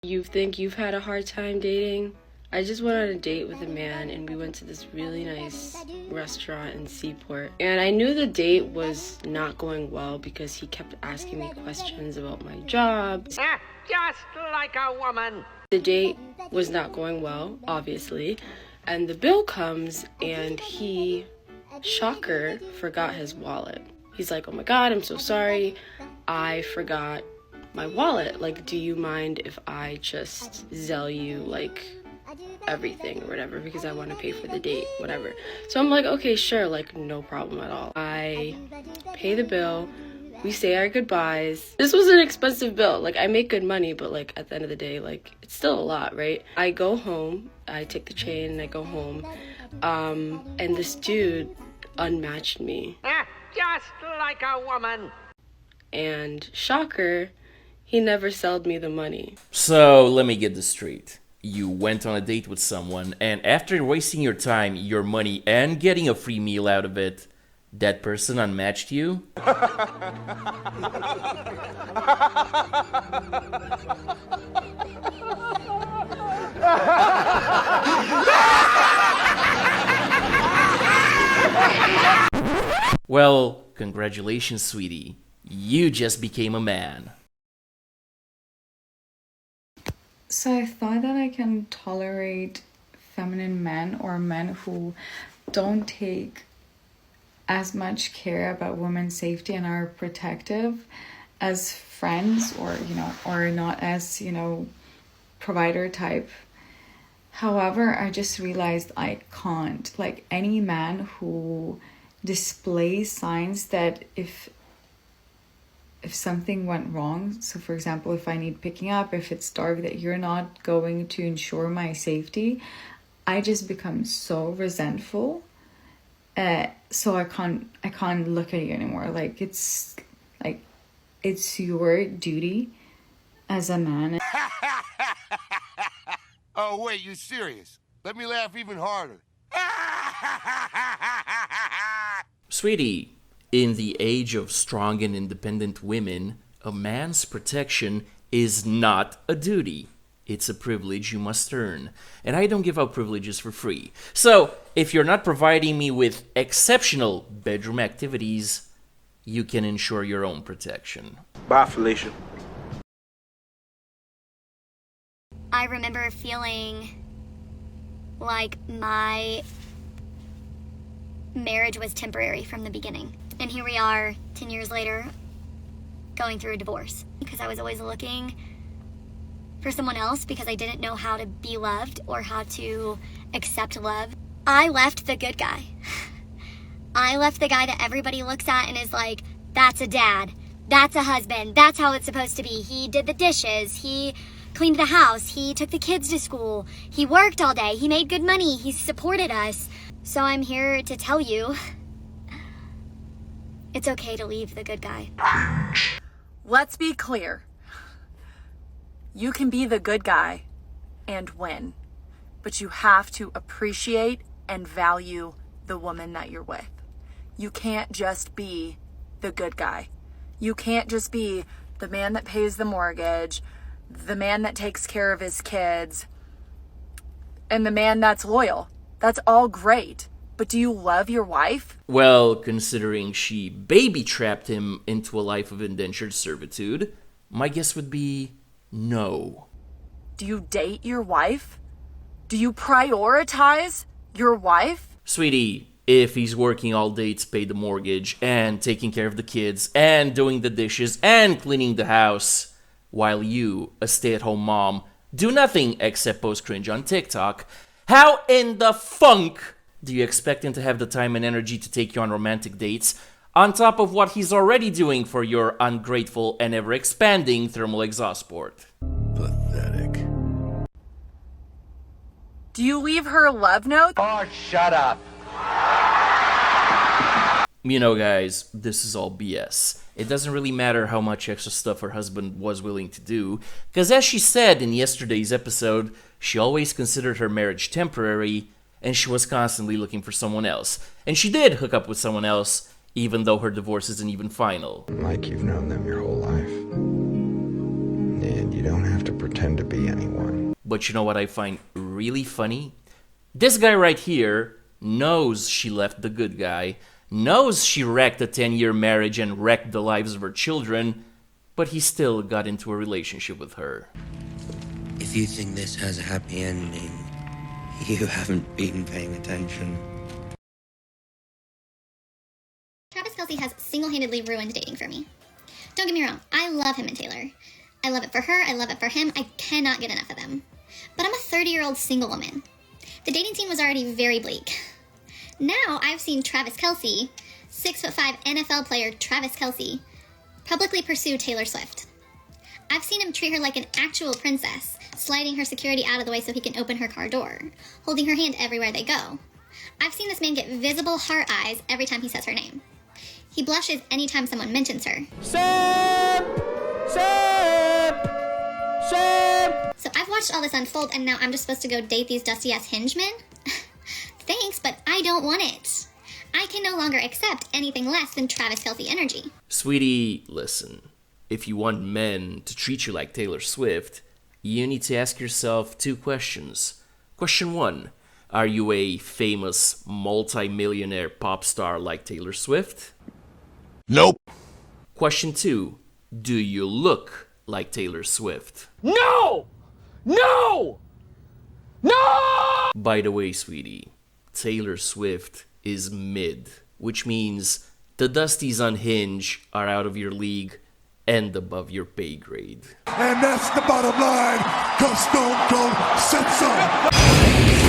You think you've had a hard time dating? I just went on a date with a man and we went to this really nice restaurant in Seaport. And I knew the date was not going well because he kept asking me questions about my job. Just like a woman. The date was not going well, obviously. And the bill comes and he, shocker, forgot his wallet. He's like, oh my God, I'm so sorry. I forgot my wallet. Like, do you mind if I just Zelle you, like, everything or whatever, because I want to pay for the date, whatever. So I'm like, okay, sure, like, no problem at all. I pay the bill. We say our goodbyes. This was an expensive bill. Like, I make good money, but, like, at the end of the day, like, it's still a lot, right? I go home. I take the train and I go home. And this dude unmatched me. Just like a woman. And shocker, he never sold me the money. So, let me get this straight. You went on a date with someone, and after wasting your time, your money, and getting a free meal out of it, that person unmatched you? Well, congratulations, sweetie. You just became a man. So I thought that I can tolerate feminine men or men who don't take as much care about women's safety and are protective as friends or, or not as, provider type. However, I just realized I can't. Like, any man who displays signs that if something went wrong, so for example, if I need picking up, if it's dark, that you're not going to ensure my safety, I just become so resentful. So I can't look at you anymore. Like, it's your duty as a man. Oh wait, you serious? Let me laugh even harder. Sweetie, in the age of strong and independent women, a man's protection is not a duty. It's a privilege you must earn. And I don't give out privileges for free. So, if you're not providing me with exceptional bedroom activities, you can ensure your own protection. Bye, Felicia. I remember feeling like my marriage was temporary from the beginning. And here we are, 10 years later, going through a divorce. Because I was always looking for someone else because I didn't know how to be loved or how to accept love. I left the good guy. I left the guy that everybody looks at and is like, that's a dad, that's a husband, that's how it's supposed to be. He did the dishes, he cleaned the house, he took the kids to school, he worked all day, he made good money, he supported us. So I'm here to tell you, it's okay to leave the good guy. Let's be clear. You can be the good guy and win, but you have to appreciate and value the woman that you're with. You can't just be the good guy. You can't just be the man that pays the mortgage, the man that takes care of his kids, and the man that's loyal. That's all great. But do you love your wife? Well, considering she baby-trapped him into a life of indentured servitude, my guess would be no. Do you date your wife? Do you prioritize your wife? Sweetie, if he's working all day to pay the mortgage, and taking care of the kids, and doing the dishes, and cleaning the house, while you, a stay-at-home mom, do nothing except post cringe on TikTok, how in the funk do you expect him to have the time and energy to take you on romantic dates, on top of what he's already doing for your ungrateful and ever-expanding thermal exhaust port? Pathetic. Do you leave her love notes? Oh, shut up. You know, guys, this is all BS. It doesn't really matter how much extra stuff her husband was willing to do, because as she said in yesterday's episode, she always considered her marriage temporary, and she was constantly looking for someone else. And she did hook up with someone else, even though her divorce isn't even final. Like you've known them your whole life. And You don't have to pretend to be anyone. But you know what I find really funny? This guy right here knows she left the good guy, knows she wrecked a 10-year marriage and wrecked the lives of her children, but he still got into a relationship with her. If you think this has a happy ending, you haven't been paying attention. Travis Kelce has single-handedly ruined dating for me. Don't get me wrong, I love him and Taylor. I love it for her, I love it for him, I cannot get enough of them. But I'm a 30-year-old single woman. The dating scene was already very bleak. Now I've seen Travis Kelce, 6'5" NFL player Travis Kelce, publicly pursue Taylor Swift. I've seen him treat her like an actual princess, sliding her security out of the way so he can open her car door, holding her hand everywhere they go. I've seen this man get visible heart eyes every time he says her name. He blushes anytime someone mentions her. Sam! So I've watched all this unfold and now I'm just supposed to go date these dusty-ass hinge men? Thanks, but I don't want it. I can no longer accept anything less than Travis Kelce energy. Sweetie, listen. If you want men to treat you like Taylor Swift, you need to ask yourself 2 questions. Question 1, are you a famous multi-millionaire pop star like Taylor Swift? Nope. Question 2, do you look like Taylor Swift? No! No! No! By the way, sweetie, Taylor Swift is mid, which means the Dusties on Hinge are out of your league and above your pay grade. And that's the bottom line, 'cause Stone Cold said so.